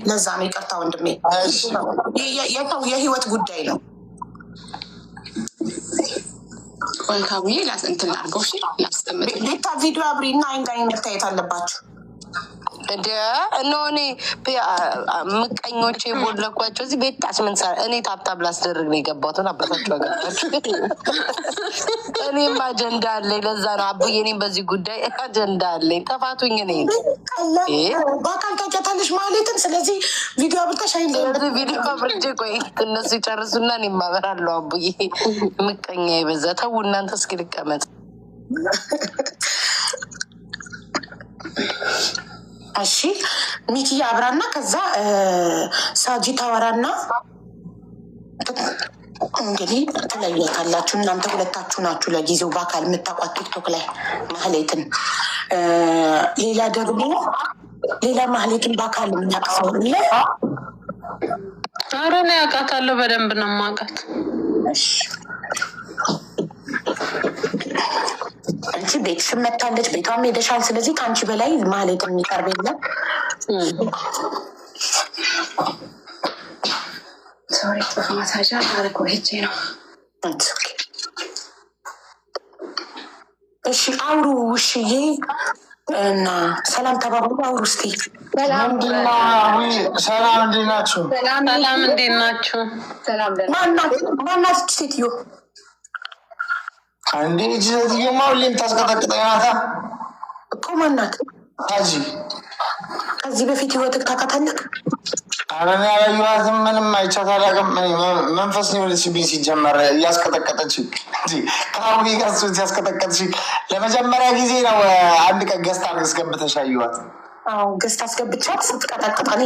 ለዛ ነው ይቅርታ ወንድሜ። የህይወት ጉዳይ ነው። ወልካቡዬ እንትን ላድርገው ላስቀምጥ። ቤታ ቪዲዮ አብሪና አይን መታየት አለባችሁ። እኔ ምቀኞቼ ቦለኳቸው እዚህ ቤት ጣስምንሳ እኔ ታብታብ ላስደርግ ነው የገባሁትን አባታቸው አገባቸው። እኔም አጀንዳ አለኝ። ለዛ ነው አቡዬ፣ እኔም በዚህ ጉዳይ አጀንዳ አለኝ። ተፋቱኝ። እኔ በአካል ታውቂያታለሽ ማለትም። ስለዚህ ቪዲዮ አብርተሽ ስለዚህ ቪዲዮ አብርቼ ቆይ እነሱ ይጨርሱና እኔ ማበራለሁ። አቡዬ ምቀኛ የበዛ ተው እናንተ። እስኪ ልቀመጥ። እሺ ሚኪ አብራና ከዛ ሳጂ ታወራና እንግዲህ ትለያታላችሁ። እናንተ ሁለታችሁ ናችሁ ለጊዜው በአካል የምታውቋት ቲክቶክ ላይ ማህሌትን። ሌላ ደግሞ ሌላ ማህሌትን በአካል የምናቅሰው ኧረ እኔ አውቃታለሁ፣ በደንብ ነው የማውቃት። አንቺ ቤትሽን መታለች፣ ቤቷም ሄደሻል። ስለዚህ ከአንቺ በላይ ማህሌት የሚቀርብ የለም። ማሳጃ ታሪኮ ሄጄ ነው። እሺ አውሩ ውሽዬ እና ሰላም ተባብሉ። አውሩ እስኪ። ሰላም እንዴት ናችሁ? ሰላም እንዴት ናችሁ? ማናት ሴትዮ? አንዴ ሴትዮማ ሁሌም ታስቀጠቅጠኝ ናታ እኮ። ማናት? ታጂ። ከዚህ በፊት ህይወትክ ታውቃታለህ? ኧረ እኔ አላየኋትም፣ ምንም አይቻት አላውቅም። መንፈስ ነው የሆነችብኝ። ሲጀመር እያስቀጠቀጠችኝ ከአሁን ጋር ያስቀጠቀጠችኝ ለመጀመሪያ ጊዜ ነው። አንድ ቀን ገዝታ አስገብተሽ አየኋት። አዎ ገዝታ አስገብቻት ስትቀጠቅጥ እኔ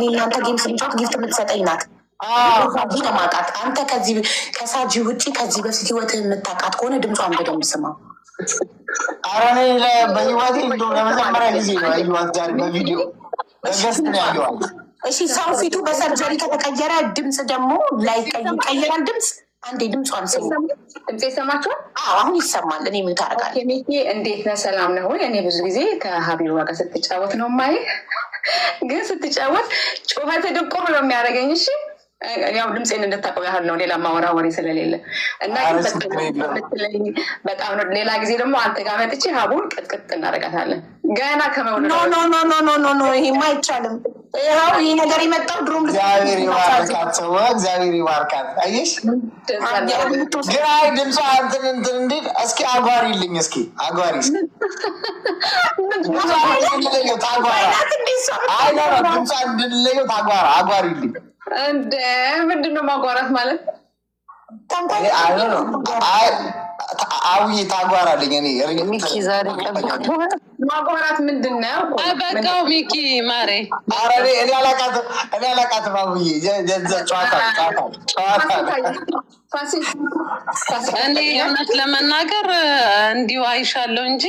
እናንተ ጌም ስንጫወት ጊፍት የምትሰጠኝ ናት። ማቃት አንተ ከሳጂ ውጭ ከዚህ በፊት ህይወትህ የምታውቃት ከሆነ ድምጿን በደንብ ስማ። ኧረ እኔ በህይወቴ ለመጀመሪያ ጊዜ ነው ያየኋት። ዛሬ በቪዲዮ በገስት ነው ያየኋት። እሺ ሰው ፊቱ በሰርጀሪ ከተቀየረ ድምፅ ደግሞ ይቀየራል። ድምፅ አንዴ ድምጿን ስሙ። ድምፅ ይሰማችኋል? አሁን ይሰማል። እኔ ምን ታደርጋለህ? ሚኪ እንዴት ነህ? ሰላም ነው ወይ? እኔ ብዙ ጊዜ ከሀቢባ ጋር ስትጫወት ነው ማይ፣ ግን ስትጫወት ጩኸት ድቆ ብሎ የሚያደርገኝ። እሺ ያው ድምፄን እንድታውቀው ያህል ነው፣ ሌላ ማወራ ወሬ ስለሌለ እና በጣም ነው። ሌላ ጊዜ ደግሞ አንተ ጋር መጥቼ ሀቡን ቅጥቅጥ እናደርጋታለን ገና ከመውለድ። ኖ ይሄማ አይቻልም። ይኸው ይህ ነገር የመጣው ድሮም እግዚአብሔር ይባርካት። አየሽ ግን አይ ድምጿ እንትን እንዴት እስኪ አጓሪልኝ፣ እስኪ አጓሪ ድምጿ እንድንለየው ታጓራ አጓሪልኝ። እንደ ምንድን ነው ማጓራት ማለት? አውዬ ታጓራልኝ። እኔ ሚኪ ዛሬ ማጓራት ምንድን ነው? በቃው ሚኪ ማሬ። ኧረ እኔ አላውቃትም አውዬ። ጨዋታ እኔ እውነት ለመናገር እንዲሁ አይሻለሁ እንጂ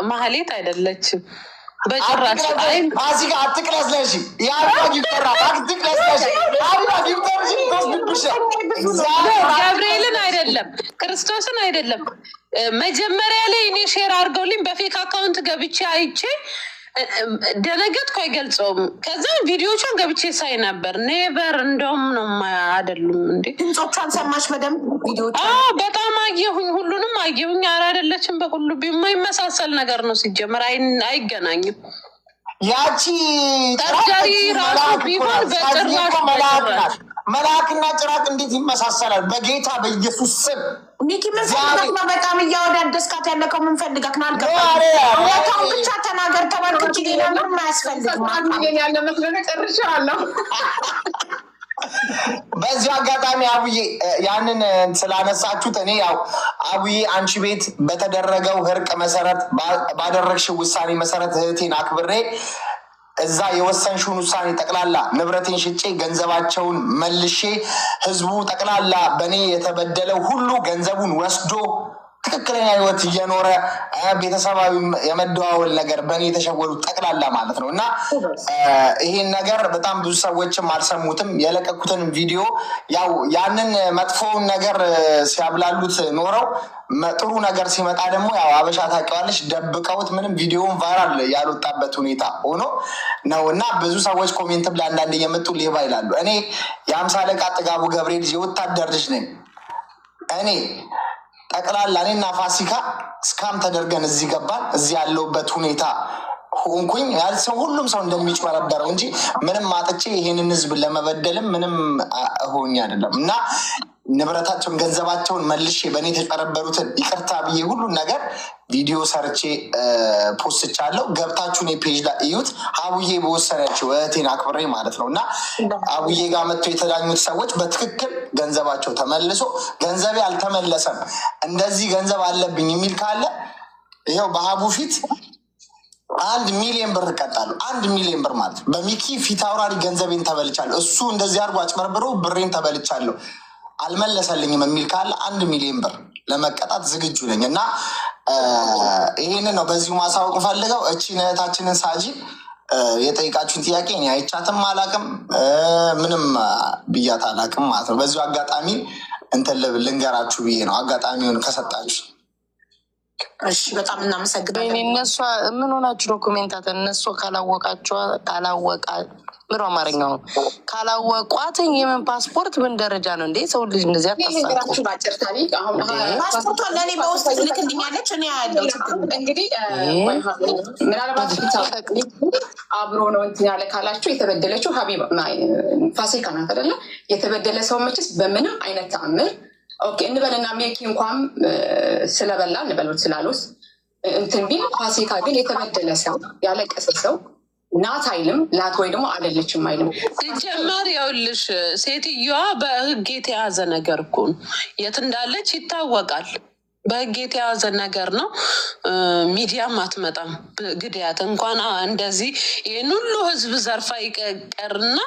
ማህሌት አይደለችም በጭራሽ። ፋሲካ አትቅለስለሽ፣ ገብርኤልን አይደለም ክርስቶስን አይደለም። መጀመሪያ ላይ እኔ ሼር አድርገውልኝ በፌክ አካውንት ገብቼ አይቼ ደነገጥኩ። አይገልጸውም። ከዛ ቪዲዮቿን ገብቼ ሳይ ነበር። ኔቨር እንደውም ነው አይደሉም እንዴ? ድምፆቿን ሰማሽ በደንብ? ቪዲዮቿ በጣም አየሁኝ፣ ሁሉንም አየሁኝ። ኧረ አይደለችም። በሁሉ የማይመሳሰል ነገር ነው። ሲጀመር አይገናኝም። ያቺ ሰርጀሪ ራሱ ቢሆን በጭራሽ መልአክና ጭራቅ እንዴት ይመሳሰላል? በጌታ በኢየሱስ ስም ሚኪ ምንፈልጋት ነው? በጣም እያወዳደስካት ያለከው ምንፈልጋት ነው? አልገባም። ብቻ ተናገር ተባልኩ። ሌላ ምንም አያስፈልግም። ያለ መስሎነ ጨርሻለሁ። በዚሁ አጋጣሚ አቡዬ ያንን ስላነሳችሁት እኔ ያው አቡዬ አንቺ ቤት በተደረገው እርቅ መሰረት ባደረግሽው ውሳኔ መሰረት እህቴን አክብሬ እዛ የወሰንሽውን ውሳኔ ጠቅላላ ንብረቴን ሽጬ ገንዘባቸውን መልሼ ህዝቡ ጠቅላላ በእኔ የተበደለው ሁሉ ገንዘቡን ወስዶ ትክክለኛ ህይወት እየኖረ ቤተሰባዊ የመደዋወል ነገር በእኔ የተሸወሉት ጠቅላላ ማለት ነው። እና ይሄን ነገር በጣም ብዙ ሰዎችም አልሰሙትም። የለቀኩትን ቪዲዮ ያው ያንን መጥፎውን ነገር ሲያብላሉት ኖረው ጥሩ ነገር ሲመጣ ደግሞ ያው አበሻ ታውቂዋለሽ ደብቀውት ምንም ቪዲዮውን ቫይራል ያልወጣበት ሁኔታ ሆኖ ነው። እና ብዙ ሰዎች ኮሜንትም ላይ አንዳንድ እየመጡ ሌባ ይላሉ። እኔ የ50 አለቃ ጥጋቡ ገብሬ ልጅ የወታደር ልጅ ነኝ። እኔ ጠቅላላ እኔና ፋሲካ እስካም ተደርገን እዚህ ገባን። እዚህ ያለውበት ሁኔታ ሆንኩኝ ያልሰው ሁሉም ሰው እንደሚጭበረበረው እንጂ ምንም አጥቼ ይሄንን ህዝብ ለመበደልም ምንም ሆኜ አይደለም። እና ንብረታቸውን ገንዘባቸውን መልሼ በእኔ የተጨበረበሩትን ይቅርታ ብዬ ሁሉን ነገር ቪዲዮ ሰርቼ ፖስትቻለሁ። ገብታችሁን የፔጅ ላይ እዩት። አቡዬ በወሰነችው እህቴን አክብሬ ማለት ነው። እና አቡዬ ጋር መጥቶ የተዳኙት ሰዎች በትክክል ገንዘባቸው ተመልሶ ገንዘቤ አልተመለሰም እንደዚህ ገንዘብ አለብኝ የሚል ካለ ይኸው በአቡ ፊት 1 ሚሊዮን ብር እቀጣለሁ። 1 ሚሊዮን ብር ማለት በሚኪ ፊት አውራሪ ገንዘቤን ተበልቻለሁ፣ እሱ እንደዚህ አድርጎ አጭበርብሮ ብሬን ተበልቻለሁ አልመለሰልኝም የሚል ካለ 1 ሚሊዮን ብር ለመቀጣት ዝግጁ ነኝ። እና ይህንን ነው በዚሁ ማሳወቅ ፈልገው። እቺን እህታችንን ሳጂ የጠይቃችሁን ጥያቄ እኔ አይቻትም አላቅም፣ ምንም ብያት አላቅም ማለት ነው። በዚሁ አጋጣሚ እንትን ልንገራችሁ ብዬ ነው አጋጣሚውን ከሰጣችሁ። እሺ በጣም እናመሰግናለን። እነሷ ምን ሆናችሁ ዶኩሜንታት እነሱ ካላወቃ ምሮ አማርኛው ካላወቋት የምን ፓስፖርት ምን ደረጃ ነው እንዴ? ሰው ልጅ እንደዚህ አታሳቁ። ባጭር ታሪክ አሁን ፓስፖርቷን ለእኔ በውስጥ ልክልኛለች። እኔ ያለው እንግዲህ ምናልባት አብሮ ነው እንትን ያለ ካላችሁ የተበደለችው ሀቢባ ፋሲካ ናት አይደለ? የተበደለ ሰው መችስ በምንም አይነት ተአምር ኦኬ እንበልና ሜኪ እንኳን ስለበላ እንበሉት ስላሉስ እንትን ቢል ፋሲካ ግን የተበደለ ሰው ያለቀሰ ሰው ናት አይልም፣ ላት ወይ ደግሞ አይደለችም አይልም። ሲጀመር ያውልሽ ሴትዮዋ በህግ የተያዘ ነገር እኮ ነው። የት እንዳለች ይታወቃል። በህግ የተያዘ ነገር ነው። ሚዲያም አትመጣም። ግዳያት እንኳን እንደዚህ ይህን ሁሉ ህዝብ ዘርፋ ይቀርና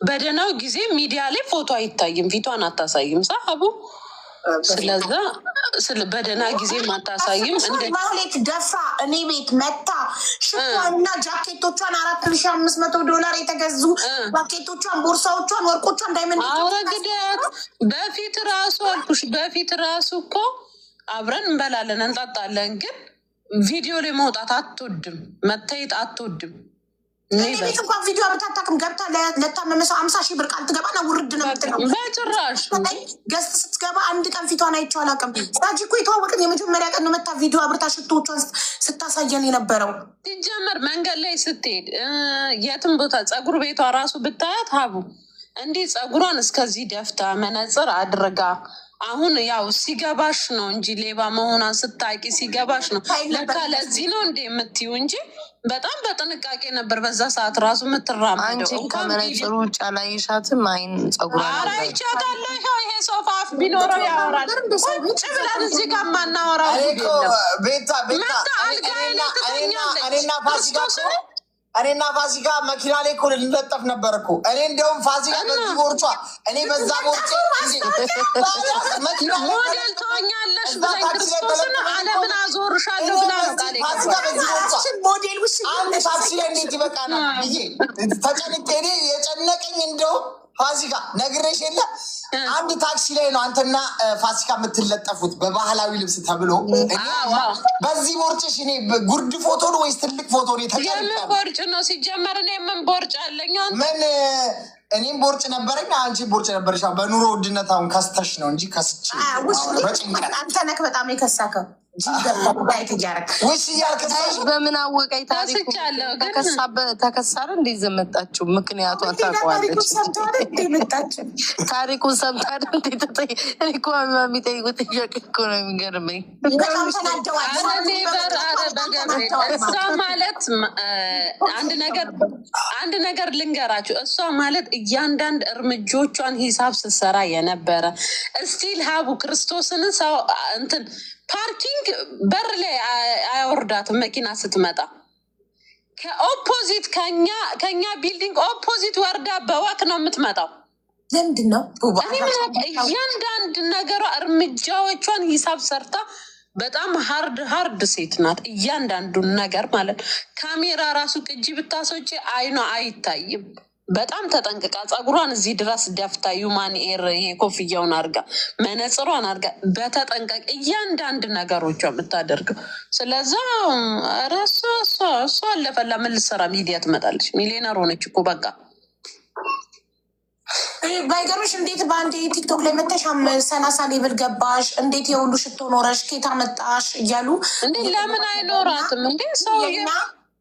በደህናው ጊዜ ሚዲያ ላይ ፎቶ አይታይም፣ ፊቷን አታሳይም ሳቡ። ስለዛ በደህና ጊዜ ማታሳይም። ማህሌት ደፍራ እኔ ቤት መታ ሽቷና ጃኬቶቿን $4500 የተገዙ ጃኬቶቿን፣ ቦርሳዎቿን፣ ወርቆቿን፣ ዳይመንድ አውረግዳት በፊት ራሱ አልኩሽ። በፊት ራሱ እኮ አብረን እንበላለን እንጠጣለን፣ ግን ቪዲዮ ላይ መውጣት አትወድም፣ መታየት አትወድም። እኔ ቤት እንኳን ቪዲዮ ብታታክም ገብታ ለታመመ ሰው 50,000 ብር ቃል ትገባ ነው ውርድ ነው የምትለው። በጭራሽ ገዝት ስትገባ አንድ ቀን ፊቷን አይቼው አላውቅም። ሳጂ እኮ የተዋወቅን የመጀመሪያ ቀን ነው መታ ቪዲዮ አብርታ ሽቶዎቿን ስታሳየን የነበረው። ሲጀመር መንገድ ላይ ስትሄድ የትም ቦታ ፀጉር ቤቷ ራሱ ብታያት ሀቡ እንዲህ ፀጉሯን እስከዚህ ደፍታ መነጽር አድርጋ አሁን ያው ሲገባሽ ነው እንጂ ሌባ መሆኗን ስታቂ ሲገባሽ ነው ለካ ለዚህ ነው እንደ የምትይው እንጂ በጣም በጥንቃቄ ነበር በዛ ሰዓት ራሱ የምትራመደው። አንቺ ከመነጽሩ ውጭ አላየሻትም? አይን ፀጉር አይቻታለሁ። ይሄ ሶፋ አፍ ቢኖረው ያወራል። ቁጭ ብለን እዚህ ጋር ማናወራው እኔና ፋሲካ መኪና ላይ እኮ ልንለጠፍ ነበር እኮ። እኔ እንደውም ፋሲካ በዚህ ቦርጫ እኔ በዛ ቦርጭ ሞዴል ትሆኛለሽ ብለኝ ክርስቶስን ዓለምን አዞርሻለሁ ብላ አንድ ታክሲ ላይ እንዴት ይበቃናል ብዬ ተጨንቄ እኔ የጨነቀኝ እንደው ፋሲካ ነግሬሽ የለ አንድ ታክሲ ላይ ነው አንተና ፋሲካ የምትለጠፉት በባህላዊ ልብስ ተብሎ። በዚህ ቦርጭሽ እኔ ጉርድ ፎቶ ነው ወይስ ትልቅ ፎቶ ነው? የምን ቦርጭ ነው ሲጀመር? እኔ ምን ቦርጭ አለኝ? ምን እኔም ቦርጭ ነበረኝ፣ አንቺ ቦርጭ ነበረሽ። በኑሮ ውድነት አሁን ከስተሽ ነው እንጂ ከስች በጭንቀት አንተ ነክ በጣም የከሳከው በምን አወቀኝ? ተከሳረ እንዴ ዘመጣችሁ? ምክንያቷን ታውቀዋለች። ታሪኩን ሰምታ የሚጠይቁት ጥያቄ እኮ ነው የሚገርመኝ። እሷ ማለት አንድ ነገር ልንገራችሁ። እሷ ማለት እያንዳንድ እርምጃዎቿን ሂሳብ ስትሰራ የነበረ እስቲል ሀቡ ክርስቶስን ሰው እንትን ፓርኪንግ በር ላይ አያወርዳትም። መኪና ስትመጣ ከኦፖዚት ከኛ ቢልዲንግ ኦፖዚት ወርዳ በዋክ ነው የምትመጣው። ለምንድን ነው እያንዳንድ ነገሯ እርምጃዎቿን ሂሳብ ሰርታ በጣም ሀርድ ሴት ናት። እያንዳንዱን ነገር ማለት ካሜራ ራሱ ቅጂ ብታሶች አይኗ አይታይም። በጣም ተጠንቅቃ ፀጉሯን እዚህ ድረስ ደፍታ ዩማን ኤር ኮፍያውን አርጋ መነጽሯን አርጋ በተጠንቀቅ እያንዳንድ ነገሮቿ የምታደርገው። ስለዛ እሷ አለፈላ ምን ልትሰራ ሚዲያ ትመጣለች? ሚሊዮነር ሆነች እኮ በቃ። ባይገርምሽ እንዴት በአንድ ቲክቶክ ላይ መተሽ 30 ሌብል ገባሽ? እንዴት የሁሉ ሽቶ ኖረሽ ኬታ መጣሽ እያሉ እንዴ ለምን አይኖራትም እንዴ? ሰው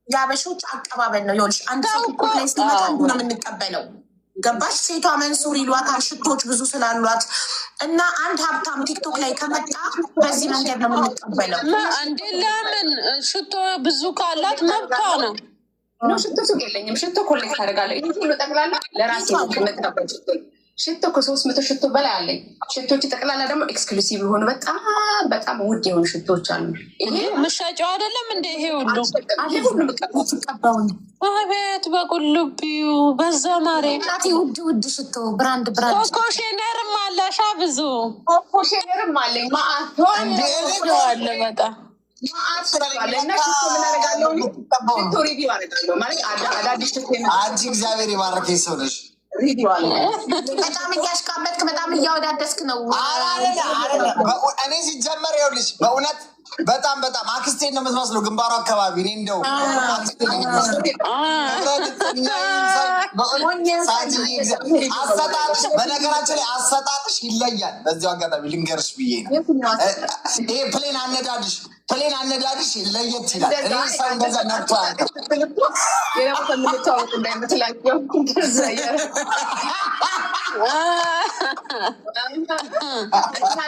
የአበሾች አቀባበል ነው። ይኸውልሽ አንድ ሰው ቲክቶክ ላይ ሲመጣ አንዱ ነው የምንቀበለው። ገባሽ? ሴቷ መንሱር ይሏታል ሽቶች ብዙ ስላሏት እና አንድ ሀብታም ቲክቶክ ላይ ከመጣ በዚህ መንገድ ነው የምንቀበለው። እንዴ ለምን ሽቶ ብዙ ካላት መብቷ ነው። ሽቶ ሱቅ የለኝም። ሽቶ ኮሌክት አደርጋለሁ። ይህ ሁሉ ጠቅላላ ለራሴ የምጠቀም ሽቶ ከ300 ሽቶ በላይ አለኝ። ሽቶች ጠቅላላ ደግሞ ኤክስክሉሲቭ የሆኑ በጣም ውድ የሆኑ ሽቶች አሉ። ይሄ ምሻጫው አይደለም እንደ ይሄ ሁሉ ትቀበውን አቤት በቁልቢው በዛ ማሬ ውድ ሽቶ ብራንድ ኮኮሼነርም አለሻ ብዙ ኮኮሼነርም አለኝ ማአቶ አለ በጣም እግዚአብሔር የባረከኝ ሰው ነሽ። በጣም እያሽቃበጥክ በጣም እያወዳደስክ ነው። እኔ ሲጀመር ይኸውልሽ በእውነት በጣም አክስቴን ነው የምትመስለው ግንባሩ አካባቢ። እኔ እንደው አሰጣጥሽ በነገራችን ላይ አሰጣጥሽ ይለያል። በዚያው አጋጣሚ ልንገርሽ ብዬ ነው። ይሄ ፕሌን አነዳድሽ ለየት ይላል። እኔ ሰው እንደዛ ነብቶ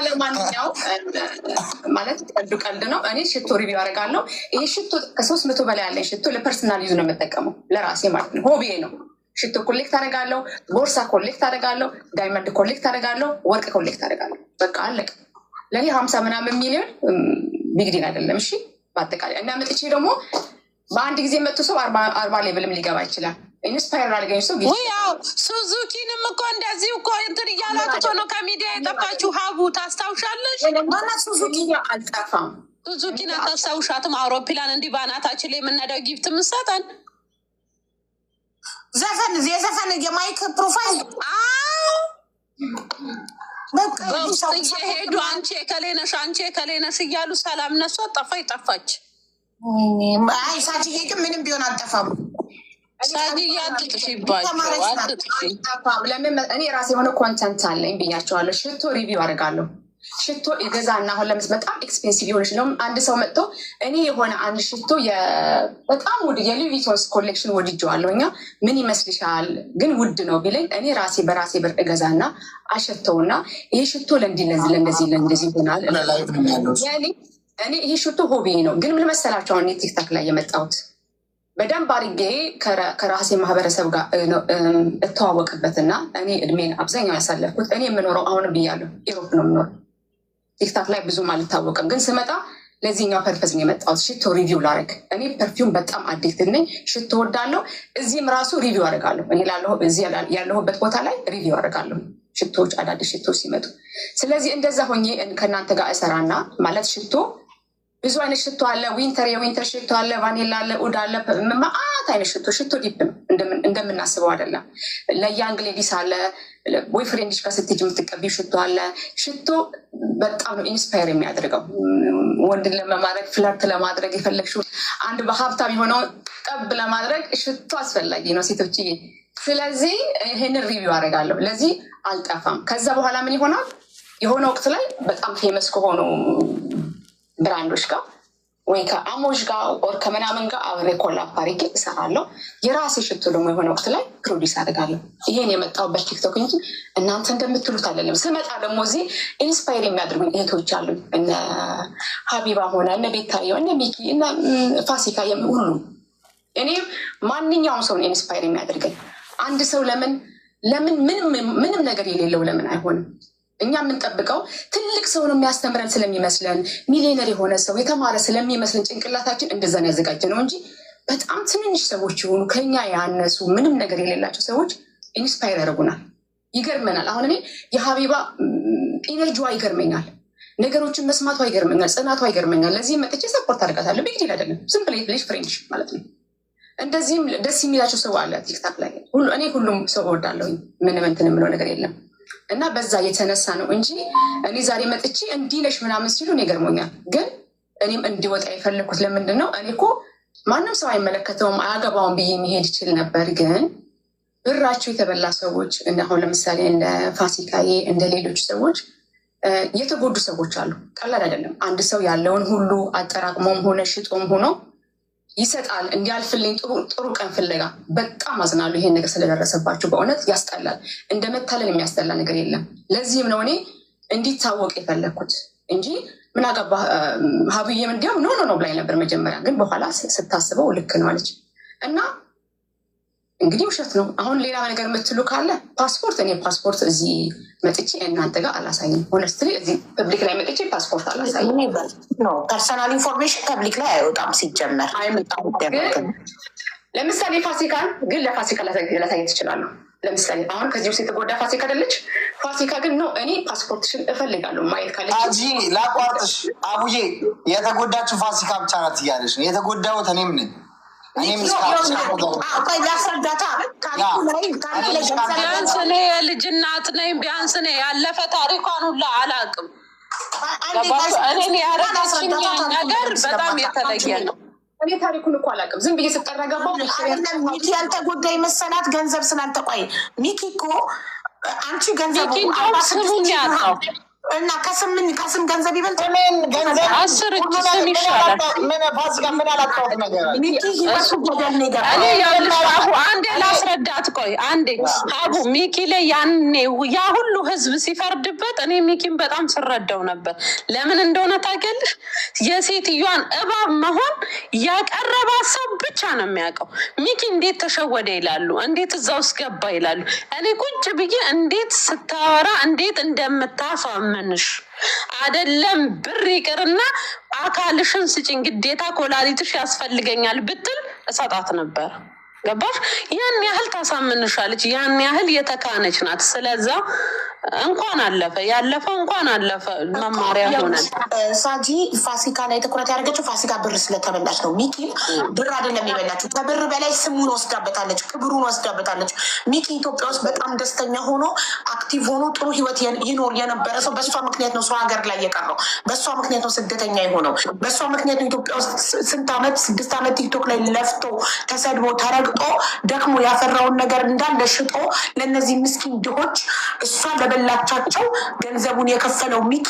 ለማንኛው ማለት ቀልድ ነው። እኔ ሽቶ ሪቪው አደርጋለሁ። ይሄ ሽቶ ከ300 በላይ ያለኝ ሽቶ ለፐርሰናል ዩዝ ነው የምጠቀመው፣ ለራሴ ማለት ነው። ሆቢዬ ነው። ሽቶ ኮሌክት አደርጋለሁ፣ ቦርሳ ኮሌክት አደርጋለሁ፣ ዳይመንድ ኮሌክት አደርጋለሁ፣ ወርቅ ኮሌክት አደርጋለሁ። በቃ አለቀ። ለእኔ 50 ምናምን ሚሊዮን ቢግዲን አይደለም። እሺ በአጠቃላይ እና መጥቼ ደግሞ በአንድ ጊዜ መጥቶ ሰው 40 ሌብልም ሊገባ ይችላል። ኢንስፓየር አድርገኝ ሰው ያው ሱዙኪንም እኮ እንደዚህ እኮ እንትን እያላት እኮ ነው ከሚዲያ የጠፋችው። ሀቡ ታስታውሻለሽ? ማናት ሱዙኪ? አልጠፋም። ሱዙኪን አታስታውሻትም? አውሮፕላን እንዲህ ባናታችን ላይ የምነዳው ጊፍት ምሰጠን የዘፈን የማይክ ፕሮፋይል በውስጥ እየሄዱ አንቺ የከሌነሽ እያሉ ሰላም ነሷ ጠፋች። አይ ሳጅዬ ግን ምንም ቢሆን አልጠፋም። ሳጅዬ አትጥፊባቸው አትጥፊ። እኔ ራሴ የሆነ ኮንተንት አለኝ ብያቸዋለሁ። ሽቶ ሪቪው አደርጋለሁ። ሽቶ የገዛና አሁን ለምስ በጣም ኤክስፔንሲቭ የሆነች ነው። አንድ ሰው መጥቶ እኔ የሆነ አንድ ሽቶ በጣም ውድ የሉዊ ቪቶንስ ኮሌክሽን ወድጀዋለሁ እኛ ምን ይመስልሻል ግን ውድ ነው ቢለኝ እኔ በራሴ ብር እገዛና አሸተውና ይሄ ሽቶ ለእንደዚህ ይሆናል። እኔ ይሄ ሽቶ ሆቤ ነው። ግን ምን መሰላቸው አሁን ቲክታክ ላይ የመጣሁት በደንብ አድርጌ ከራሴ ማህበረሰብ ጋር እተዋወቅበትና እኔ እድሜን አብዛኛው ያሳለፍኩት እኔ የምኖረው አሁንም ብያለሁ ኢሮፕ ነው የምኖረው። ቲክታክ ላይ ብዙም አልታወቅም። ግን ስመጣ ለዚህኛው ፐርፐዝ ነው የመጣሁት ሽቶ ሪቪው ላደርግ። እኔ ፐርፊውም በጣም አዲክትድ ነኝ። ሽቶ ወዳለሁ። እዚህም ራሱ ሪቪው አደርጋለሁ። እኔ እዚህ ያለሁበት ቦታ ላይ ሪቪው አደርጋለሁ ሽቶዎች፣ አዳዲስ ሽቶዎች ሲመጡ። ስለዚህ እንደዛ ሆኜ ከእናንተ ጋር እሰራና ማለት ሽቶ ብዙ አይነት ሽቶ አለ። የዊንተር ሽቶ አለ፣ ቫኒላ አለ፣ ኡድ አለ፣ መዓት አይነት ሽቶ ዲፕ ነው እንደምናስበው አይደለም። ለያንግ ሌዲስ አለ፣ ቦይፍሬንድሽ ጋር ስትሄጂ የምትቀቢው ሽቶ አለ። ሽቶ በጣም ነው ኢንስፓየር የሚያደርገው ወንድን ለመማድረግ ፍለርት ለማድረግ የፈለግሽው አንድ በሀብታም የሆነው ጠብ ለማድረግ ሽቶ አስፈላጊ ነው ሴቶችዬ። ስለዚህ ይህንን ሪቪው አደርጋለሁ። ለዚህ አልጠፋም። ከዛ በኋላ ምን ይሆናል የሆነ ወቅት ላይ በጣም ፌመስ ከሆኑ ብራንዶች ጋር ወይ ከአሞሽ ጋር ኦር ከምናምን ጋር አብሬ ኮላፕ አድርጌ እሰራለሁ። የራሴ ሽቶ ደግሞ የሆነ ወቅት ላይ ፕሮዲስ አድርጋለሁ። ይሄን የመጣሁበት ቲክቶክ እንጂ እናንተ እንደምትሉት አይደለም። ስመጣ ደግሞ እዚህ ኢንስፓየር የሚያደርጉኝ እህቶች አሉ። እነ ሀቢባ ሆነ እነ ቤታየው እነ ሚኪ እነ ፋሲካ ሁሉ እኔ ማንኛውም ሰውን ኢንስፓየር የሚያደርገኝ አንድ ሰው ለምን ምንም ነገር የሌለው ለምን አይሆንም? እኛ የምንጠብቀው ትልቅ ሰው ነው የሚያስተምረን ስለሚመስለን ሚሊዮነር የሆነ ሰው የተማረ ስለሚመስለን ጭንቅላታችን እንደዛን ያዘጋጀ ነው እንጂ በጣም ትንንሽ ሰዎች የሆኑ ከኛ ያነሱ ምንም ነገር የሌላቸው ሰዎች ኢንስፓየር ያደርጉናል፣ ይገርመናል። አሁን እኔ የሀቢባ ኢነርጂዋ ይገርመኛል። ነገሮችን መስማቱ አይገርመኛል፣ ጽናቱ አይገርመኛል። ለዚህ መጥቼ ሰፖርት አድርጋታለሁ። ቢግ ዲል አይደለም፣ ዝም ብለሽ ፍሬንድሽ ማለት ነው። እንደዚህም ደስ የሚላቸው ሰው አለ ቲክታክ ላይ። እኔ ሁሉም ሰው እወዳለሁኝ፣ ምንም እንትን የምለው ነገር የለም። እና በዛ የተነሳ ነው እንጂ እኔ ዛሬ መጥቼ እንዲህ ነሽ ምናምን ሲሉ እኔ ገርሞኛል። ግን እኔም እንዲወጣ የፈለግኩት ለምንድን ነው? እኔ እኮ ማንም ሰው አይመለከተውም አያገባውን ብዬ መሄድ ይችል ነበር። ግን ብራቸው የተበላ ሰዎች አሁን ለምሳሌ እንደ ፋሲካዬ እንደ ሌሎች ሰዎች የተጎዱ ሰዎች አሉ። ቀላል አይደለም። አንድ ሰው ያለውን ሁሉ አጠራቅሞም ሆነ ሽጦም ሆኖ ይሰጣል እንዲያልፍልኝ ጥሩ ቀን ፍለጋ። በጣም አዝናሉ ይሄን ነገር ስለደረሰባቸው። በእውነት ያስጠላል። እንደ መታለል የሚያስጠላ ነገር የለም። ለዚህም ነው እኔ እንዲታወቅ የፈለግኩት እንጂ ምን አገባ ሀብዬም እንዲያው ኖ ብላኝ ነበር መጀመሪያ። ግን በኋላ ስታስበው ልክ ነው አለች እና እንግዲህ ውሸት ነው። አሁን ሌላ ነገር የምትሉ ካለ ፓስፖርት፣ እኔ ፓስፖርት እዚህ መጥቼ እናንተ ጋር አላሳይም። ሆነስትሊ እዚህ ፐብሊክ ላይ መጥቼ ፓስፖርት አላሳይም። ፐርሰናል ኢንፎርሜሽን ፐብሊክ ላይ አይወጣም ሲጀመር። ለምሳሌ ፋሲካን ግን ለፋሲካ ላሳየት ትችላለሁ። ለምሳሌ አሁን ከዚህ ውስጥ የተጎዳ ፋሲካ አይደለች። ፋሲካ ግን ነው እኔ ፓስፖርትሽን እፈልጋለሁ ማየት ካለች ላቋርጥሽ። አቡዬ የተጎዳችው ፋሲካ ብቻ ናት እያለች ነው። የተጎዳሁት እኔም ነኝ። ቢያንስ እኔ የልጅ እናት ነኝ። ቢያንስ እኔ ያለፈ ታሪኳን ሁላ አላውቅም። እኔ ያረጋችኝ ነገር በጣም የተለየ ነው። እኔ ታሪኩን እኮ አላውቅም። ዝም ብዬ ስጠረገባው ሚኪ ያልተጎዳ የመሰላት ገንዘብ ስላልተቆይ ሚኪ እኮ አንቺ ገንዘብ ስሙን ያጣው እና ከስም ገንዘብ ይበልጥ ገንዘብ 10 እጅ ስም ይሻላል። ምን ፋሲካ ምን ያላጣሁት ነገር አለ? ሚኪ ህይወቱ ገደል ነው የገባው። እኔ ያልሽ አቡ አንዴ ላስረዳት። ቆይ አንዴ አቡ ሚኪ ላይ ያኔ ያ ሁሉ ህዝብ ሲፈርድበት እኔ ሚኪን በጣም ስረዳው ነበር። ለምን እንደሆነ ታውቂያለሽ? የሴትዮዋን እባብ መሆን ያቀረባት ሰው ብቻ ነው የሚያውቀው። ሚኪ እንዴት ተሸወደ ይላሉ፣ እንዴት እዛ ውስጥ ገባ ይላሉ። እኔ ቁጭ ብዬ እንዴት ስታወራ እንዴት እንደምታፋም መንሽ አይደለም ብር ይቅርና አካልሽን ስጭኝ ግዴታ ኮላሊትሽ ያስፈልገኛል ብትል እሰጣት ነበር። ገባሽ? ያን ያህል ታሳምንሻለች። ያን ያህል የተካነች ናት። ስለዛ እንኳን አለፈ ያለፈው እንኳን አለፈ መማሪያ ሆነ። ሳጂ ፋሲካ ላይ ትኩረት ያደረገችው ፋሲካ ብር ስለተበላች ነው። ሚኪ ብር አይደለም የበላችው፣ ከብር በላይ ስሙን ወስዳበታለች፣ ክብሩን ወስዳበታለች። ሚኪ ኢትዮጵያ ውስጥ በጣም ደስተኛ ሆኖ አክቲቭ ሆኖ ጥሩ ህይወት ይኖር የነበረ ሰው በእሷ ምክንያት ነው ሰው ሀገር ላይ የቀረው። በእሷ ምክንያት ነው ስደተኛ የሆነው። በእሷ ምክንያት ነው ኢትዮጵያ ውስጥ ስንት ዓመት 6 ዓመት ቲክቶክ ላይ ለፍቶ ተሰድቦ ተረግጦ ደክሞ ያፈራውን ነገር እንዳለ ሽጦ ለእነዚህ ምስኪን ድሆች እሷ ለበላቻቸው ገንዘቡን የከፈለው ሚኪ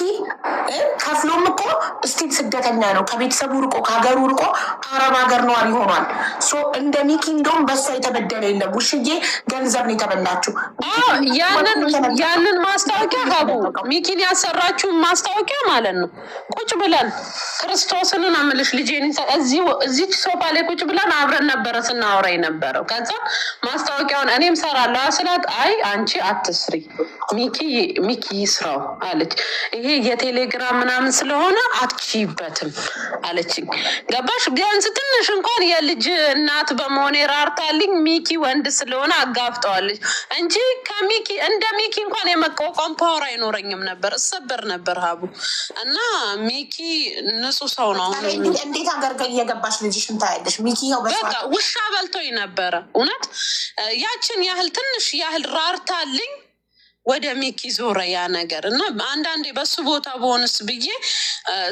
ከፍሎም እኮ ስቲል ስደተኛ ነው። ከቤተሰቡ ርቆ ከሀገሩ ርቆ አረብ ሀገር ነዋሪ ሆኗል። እንደ ሚኪ እንደውም በእሷ የተበደለ የለም። ውሽዬ ገንዘብ ነው የተበላችው። ያንን ማስታወቂያ ሀቡ ሚኪን ያሰራችውን ማስታወቂያ ማለት ነው። ቁጭ ብለን ክርስቶስን አምልሽ ልጄን እዚህ ሶፋ ላይ ቁጭ ብለን አብረን ነበረ ስናወራ ነበረው። ከዛ ማስታወቂያውን እኔም ሰራለሁ ስላት አይ አንቺ አትስሪ ሚኪ ስራው አለች። ይሄ የቴሌግራም ምናምን ስለሆነ አትችይበትም አለችኝ። ገባሽ? ቢያንስ ትንሽ እንኳን የልጅ እናት በመሆኔ ራርታልኝ ሚኪ ወንድ ስለሆነ አጋፍጠዋለች እንጂ ከሚኪ እንደ ሚኪ እንኳን የመቋቋም ፓወር አይኖረኝም ነበር፣ እሰበር ነበር ሀቡ። እና ሚኪ ንጹህ ሰው ነው። እንዴት ሀገር እየገባሽ ልጅሽን ታያለሽ? ሚኪ በቃ ውሻ በልቶኝ ነበረ እውነት። ያችን ያህል ትንሽ ያህል ራርታልኝ ወደ ሚኪ ዞረ ያ ነገር። እና አንዳንዴ በሱ ቦታ በሆንስ ብዬ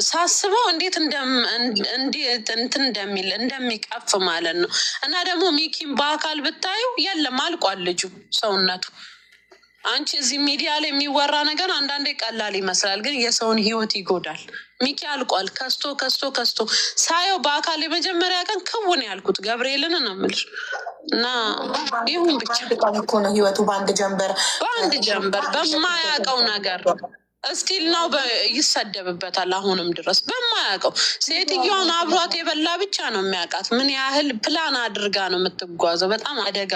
ሳስበው እንዴት እንትን እንደሚቀፍ ማለት ነው። እና ደግሞ ሚኪን በአካል ብታዩ የለም አልቋል ልጁ ሰውነቱ። አንቺ እዚህ ሚዲያ ላይ የሚወራ ነገር አንዳንዴ ቀላል ይመስላል፣ ግን የሰውን ህይወት ይጎዳል። ሚኪ አልቋል። ከስቶ ሳየው በአካል የመጀመሪያ ቀን ክውን ያልኩት ገብርኤልን ነው የምልሽ። እና ይሁን ብቻ እኮ ነው ህይወቱ በአንድ ጀንበር በማያውቀው ነገር እስቲል ነው ይሰደብበታል። አሁንም ድረስ በማያውቀው ሴትዮዋን አብሯት የበላ ብቻ ነው የሚያውቃት ምን ያህል ፕላን አድርጋ ነው የምትጓዘው። በጣም አደጋ